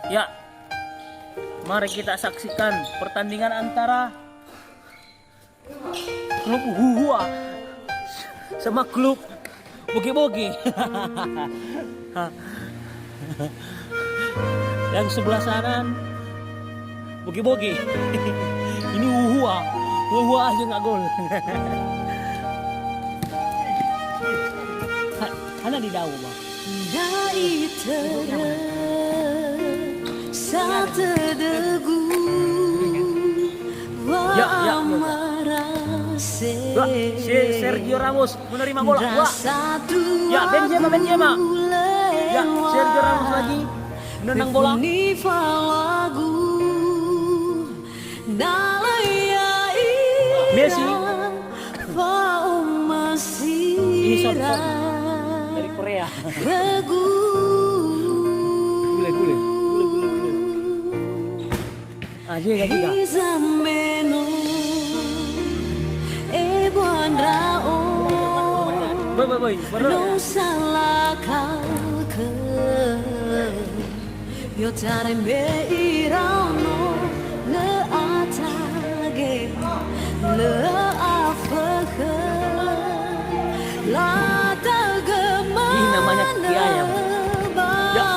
Ya, mari kita saksikan pertandingan antara klub Huhua sama klub Bogi-Bogi. Yang sebelah sana Bogi-Bogi. Ini Huhua. Huhua aja nggak gol. Hana di daun, Bang. Dari satu degu Sergio Ramos menerima bola. Wah. Ya, Benzema. Ya, Sergio Ramos lagi menendang bola. Messi. Ini shot dari Korea. Gule. Aja ya tiga. Boy. Ini namanya kaki ayam. Ya.